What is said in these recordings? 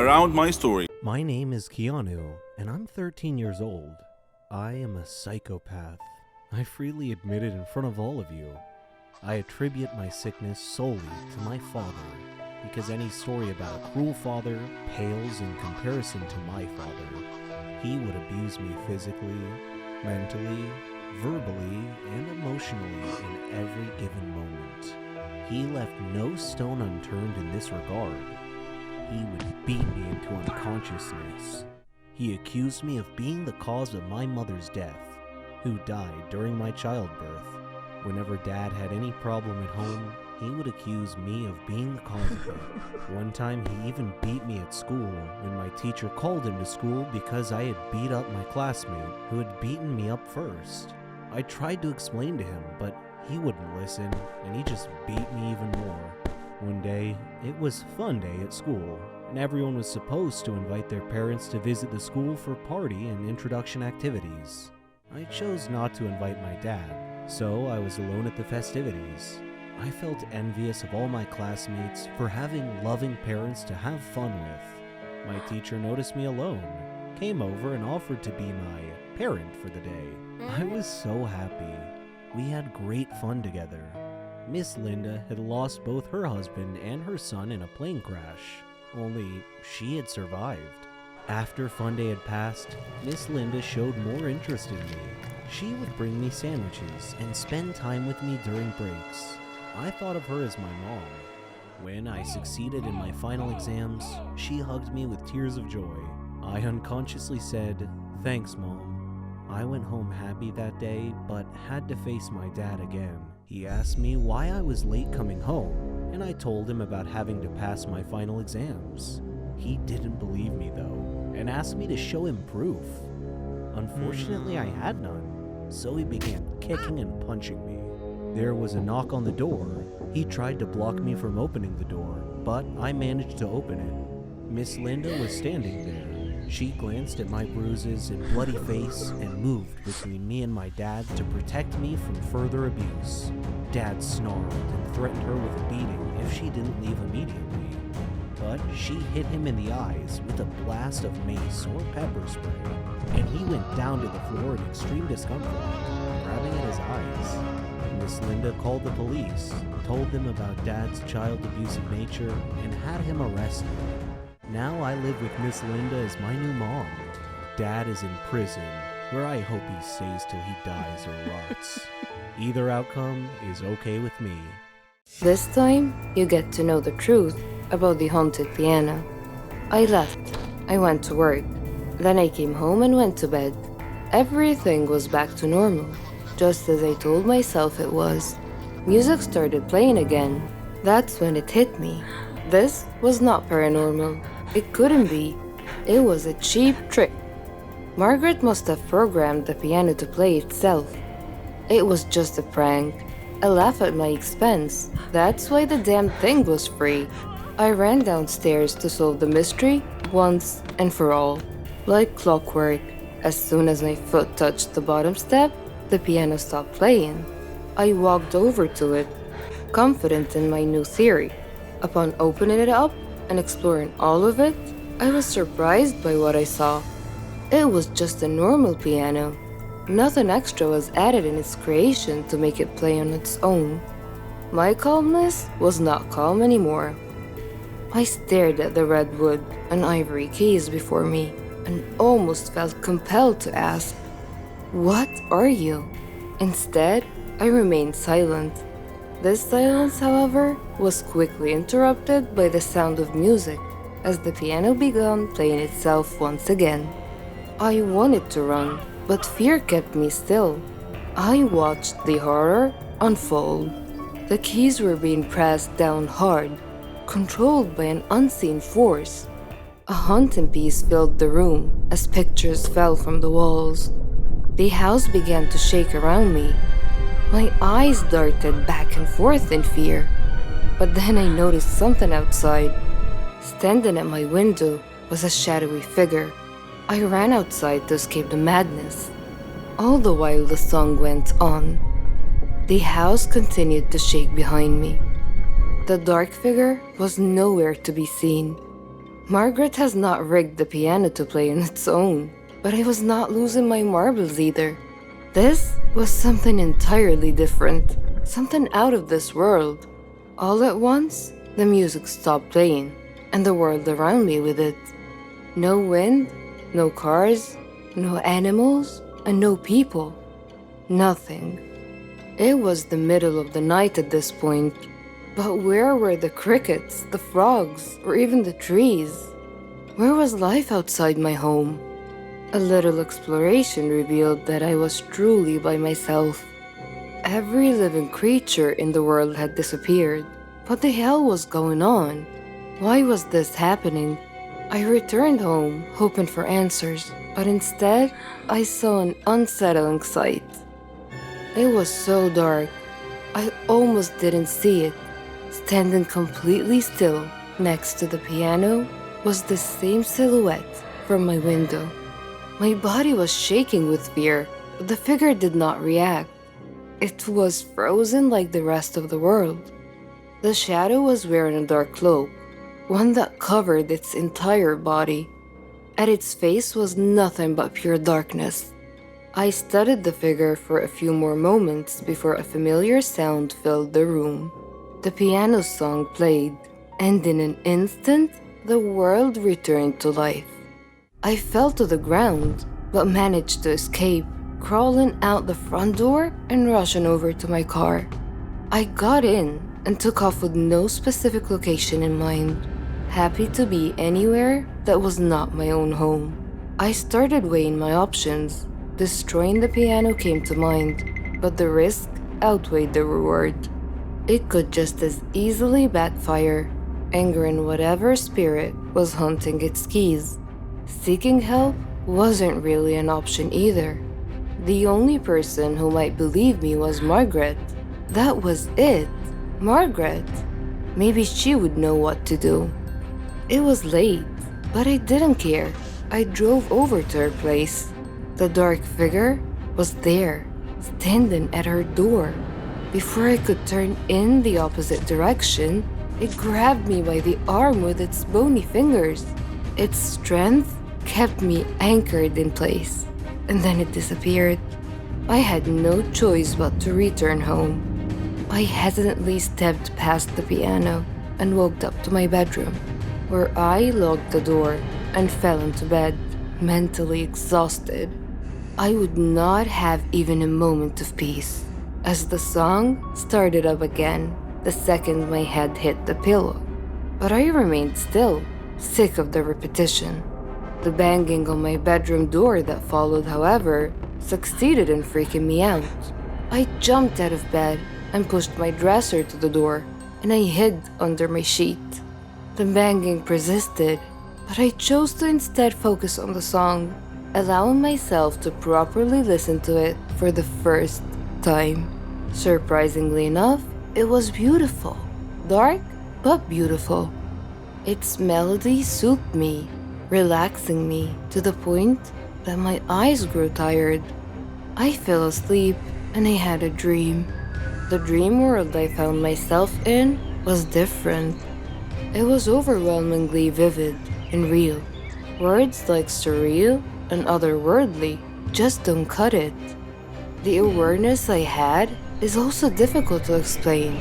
around my story. My name is Keanu, and I'm 13 years old. I am a psychopath. I freely admit it in front of all of you. I attribute my sickness solely to my father, because any story about a cruel father pales in comparison to my father. He would abuse me physically, mentally, verbally, and emotionally in every given moment. He left no stone unturned in this regard. He would beat me into unconsciousness. He accused me of being the cause of my mother's death, who died during my childbirth. Whenever Dad had any problem at home, he would accuse me of being the cause of it. One time he even beat me at school when my teacher called him to school because I had beat up my classmate who had beaten me up first. I tried to explain to him, but he wouldn't listen, and he just beat me even more. One day, it was fun day at school, and everyone was supposed to invite their parents to visit the school for party and introduction activities. I chose not to invite my dad, so I was alone at the festivities. I felt envious of all my classmates for having loving parents to have fun with. My teacher noticed me alone, came over and offered to be my parent for the day. I was so happy. We had great fun together. Miss Linda had lost both her husband and her son in a plane crash, only she had survived. After fun day had passed, Miss Linda showed more interest in me. She would bring me sandwiches and spend time with me during breaks. I thought of her as my mom. When I succeeded in my final exams, she hugged me with tears of joy. I unconsciously said, "Thanks, Mom." I went home happy that day, but had to face my dad again. He asked me why I was late coming home, and I told him about having to pass my final exams. He didn't believe me though, and asked me to show him proof. Unfortunately, I had none, so he began kicking and punching me. There was a knock on the door. He tried to block me from opening the door, but I managed to open it. Miss Linda was standing there. She glanced at my bruises and bloody face and moved between me and my dad to protect me from further abuse. Dad snarled and threatened her with a beating if she didn't leave immediately. But she hit him in the eyes with a blast of mace or pepper spray, and he went down to the floor in extreme discomfort, grabbing at his eyes. Miss Linda called the police, told them about Dad's child abusive nature, and had him arrested. Now I live with Miss Linda as my new mom. Dad is in prison, where I hope he stays till he dies or rots. Either outcome is okay with me. This time, you get to know the truth about the haunted piano. I left. I went to work. Then I came home and went to bed. Everything was back to normal, just as I told myself it was. Music started playing again. That's when it hit me. This was not paranormal. It couldn't be. It was a cheap trick. Margaret must have programmed the piano to play itself. It was just a prank. A laugh at my expense. That's why the damn thing was free. I ran downstairs to solve the mystery once and for all. Like clockwork, as soon as my foot touched the bottom step, the piano stopped playing. I walked over to it, confident in my new theory. Upon opening it up and exploring all of it, I was surprised by what I saw. It was just a normal piano. Nothing extra was added in its creation to make it play on its own. My calmness was not calm anymore. I stared at the red wood and ivory keys before me and almost felt compelled to ask, "What are you?" Instead, I remained silent. This silence, however, was quickly interrupted by the sound of music as the piano began playing itself once again. I wanted to run, but fear kept me still. I watched the horror unfold. The keys were being pressed down hard, controlled by an unseen force. A haunting peace filled the room as pictures fell from the walls. The house began to shake around me. My eyes darted back and forth in fear. But then I noticed something outside. Standing at my window was a shadowy figure. I ran outside to escape the madness. All the while the song went on. The house continued to shake behind me. The dark figure was nowhere to be seen. Margaret has not rigged the piano to play on its own, but I was not losing my marbles either. This was something entirely different, something out of this world. All at once, the music stopped playing, and the world around me with it. No wind, no cars, no animals, and no people. Nothing. It was the middle of the night at this point, but where were the crickets, the frogs, or even the trees? Where was life outside my home? A little exploration revealed that I was truly by myself. Every living creature in the world had disappeared. What the hell was going on? Why was this happening? I returned home, hoping for answers, but instead, I saw an unsettling sight. It was so dark, I almost didn't see it. Standing completely still next to the piano was the same silhouette from my window. My body was shaking with fear, but the figure did not react. It was frozen like the rest of the world. The shadow was wearing a dark cloak, one that covered its entire body. At its face was nothing but pure darkness. I studied the figure for a few more moments before a familiar sound filled the room. The piano song played, and in an instant, the world returned to life. I fell to the ground, but managed to escape, crawling out the front door and rushing over to my car. I got in and took off with no specific location in mind, happy to be anywhere that was not my own home. I started weighing my options. Destroying the piano came to mind, but the risk outweighed the reward. It could just as easily backfire, angering whatever spirit was hunting its keys. Seeking help wasn't really an option either. The only person who might believe me was Margaret. That was it. Margaret. Maybe she would know what to do. It was late, but I didn't care. I drove over to her place. The dark figure was there, standing at her door. Before I could turn in the opposite direction, it grabbed me by the arm with its bony fingers. Its strength kept me anchored in place, and then it disappeared. I had no choice but to return home. I hesitantly stepped past the piano and walked up to my bedroom, where I locked the door and fell into bed, mentally exhausted. I would not have even a moment of peace, as the song started up again the second my head hit the pillow. But I remained still, sick of the repetition. The banging on my bedroom door that followed, however, succeeded in freaking me out. I jumped out of bed and pushed my dresser to the door, and I hid under my sheet. The banging persisted, but I chose to instead focus on the song, allowing myself to properly listen to it for the first time. Surprisingly enough, it was beautiful. Dark, but beautiful. Its melody soothed me, relaxing me to the point that my eyes grew tired. I fell asleep and I had a dream. The dream world I found myself in was different. It was overwhelmingly vivid and real. Words like surreal and otherworldly just don't cut it. The awareness I had is also difficult to explain.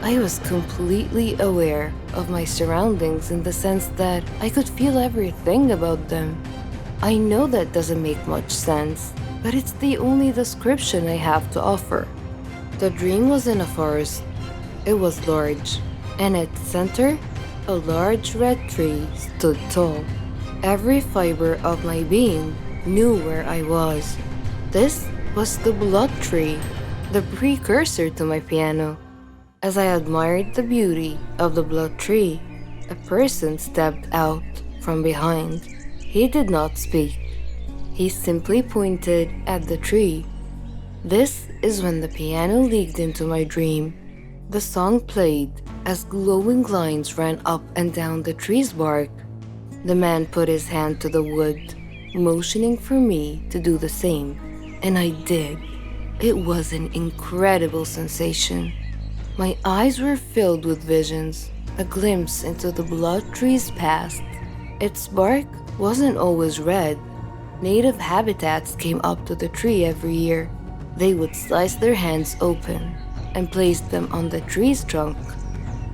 I was completely aware of my surroundings in the sense that I could feel everything about them. I know that doesn't make much sense, but it's the only description I have to offer. The dream was in a forest. It was large, and at its center, a large red tree stood tall. Every fiber of my being knew where I was. This was the blood tree, the precursor to my piano. As I admired the beauty of the blood tree, a person stepped out from behind. He did not speak. He simply pointed at the tree. This is when the piano leaked into my dream. The song played as glowing lines ran up and down the tree's bark. The man put his hand to the wood, motioning for me to do the same, and I did. It was an incredible sensation. My eyes were filled with visions, a glimpse into the blood tree's past, Its bark wasn't always red. Native habitats came up to the tree every year. They would slice their hands open and place them on the tree's trunk.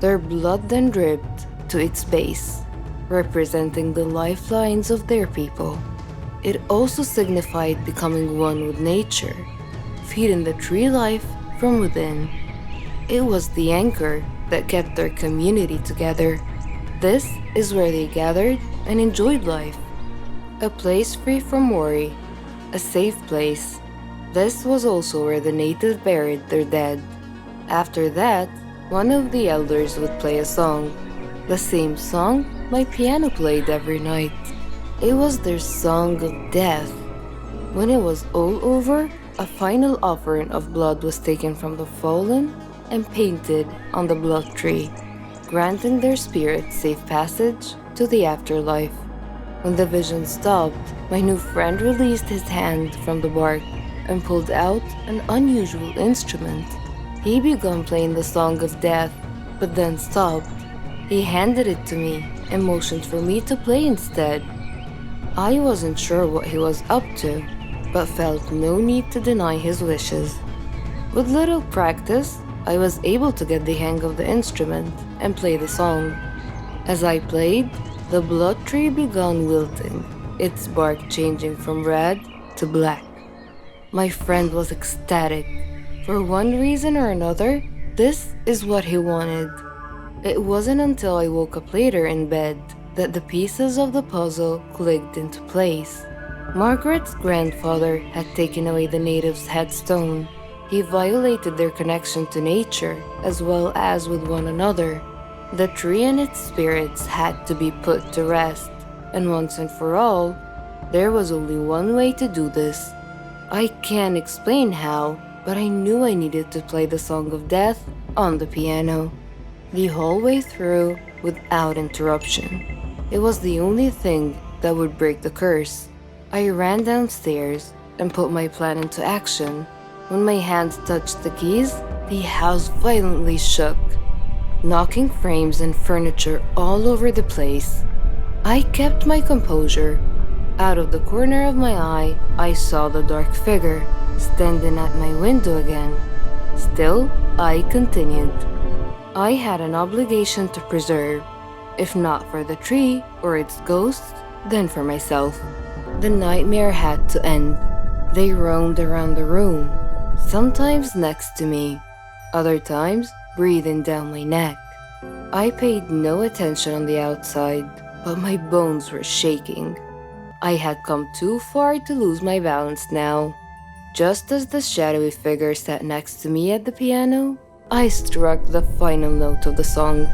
Their blood then dripped to its base, representing the lifelines of their people. It also signified becoming one with nature, feeding the tree life from within. It was the anchor that kept their community together. This is where they gathered and enjoyed life. A place free from worry, a safe place. This was also where the natives buried their dead. After that, one of the elders would play a song, the same song my piano played every night. It was their song of death. When it was all over, a final offering of blood was taken from the fallen and painted on the blood tree, granting their spirits safe passage to the afterlife. When the vision stopped, my new friend released his hand from the bark and pulled out an unusual instrument. He began playing the song of death, but then stopped. He handed it to me and motioned for me to play instead. I wasn't sure what he was up to, but felt no need to deny his wishes. With little practice, I was able to get the hang of the instrument and play the song. As I played, the blood tree began wilting, its bark changing from red to black. My friend was ecstatic. For one reason or another, this is what he wanted. It wasn't until I woke up later in bed that the pieces of the puzzle clicked into place. Margaret's grandfather had taken away the natives' headstone. He violated their connection to nature as well as with one another. The tree and its spirits had to be put to rest, and once and for all, there was only one way to do this. I can't explain how, but I knew I needed to play the Song of Death on the piano, the whole way through without interruption. It was the only thing that would break the curse. I ran downstairs and put my plan into action. When my hands touched the keys, the house violently shook, knocking frames and furniture all over the place. I kept my composure. Out of the corner of my eye, I saw the dark figure standing at my window again. Still, I continued. I had an obligation to preserve, if not for the tree or its ghosts, then for myself. The nightmare had to end. They roamed around the room, sometimes next to me, other times breathing down my neck. I paid no attention on the outside, but my bones were shaking. I had come too far to lose my balance now. Just as the shadowy figure sat next to me at the piano, I struck the final note of the song.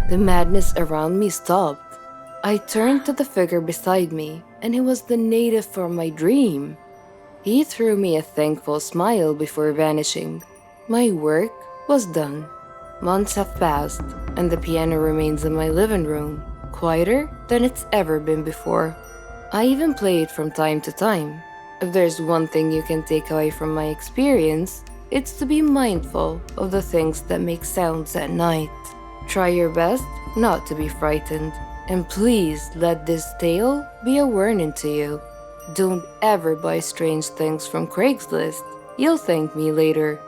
The madness around me stopped. I turned to the figure beside me, and it was the native from my dream. He threw me a thankful smile before vanishing. My work was done. Months have passed, and the piano remains in my living room, quieter than it's ever been before. I even play it from time to time. If there's one thing you can take away from my experience, it's to be mindful of the things that make sounds at night. Try your best not to be frightened, and please let this tale be a warning to you. Don't ever buy strange things from Craigslist. You'll thank me later.